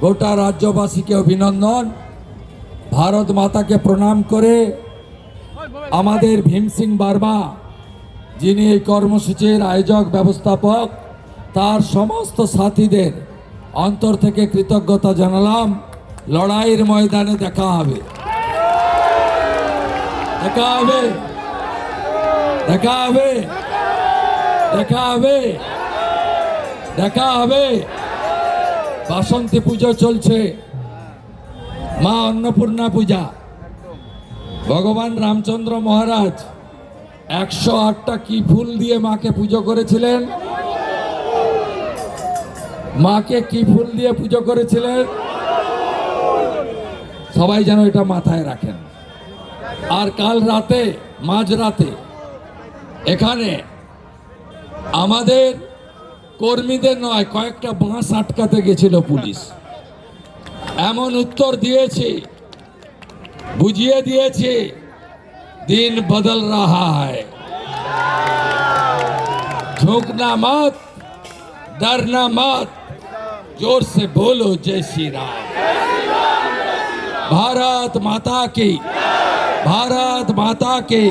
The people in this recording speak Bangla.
গোটা রাজ্যবাসীকে অভিনন্দন। ভারত মাতাকে প্রণাম করে আমাদের ভীম সিং বার্মা, যিনি এই কর্মসূচির আয়োজক ব্যবস্থাপক, তার সমস্ত সাথীদের অন্তর থেকে কৃতজ্ঞতা জানালাম। লড়াইয়ের ময়দানে দেখা হবে, দেখা হবে, দেখা হবে, দেখা হবে, দেখা হবে। বাসন্তী পুজো চলছে, মা অন্নপূর্ণা পূজা। ভগবান রামচন্দ্র মহারাজ 108টা কি ফুল দিয়ে মাকে পুজো করেছিলেন? মাকে কি ফুল দিয়ে পুজো করেছিলেন? সবাই যেন এটা মাথায় রাখেন। আর কাল রাতে, মাঝরাতে, এখানে আমাদের কর্মীদের নয়, কয়েকটা বাঁশ আটকাতে গেছিল পুলিশ। এমন উত্তর দিয়েছে, বুঝিয়ে দিয়েছে, দিন বদল रहा है, झुकना मत, डरना मत, जोर से बोलो जय श्री राम। भारत माता की, भारत माता की।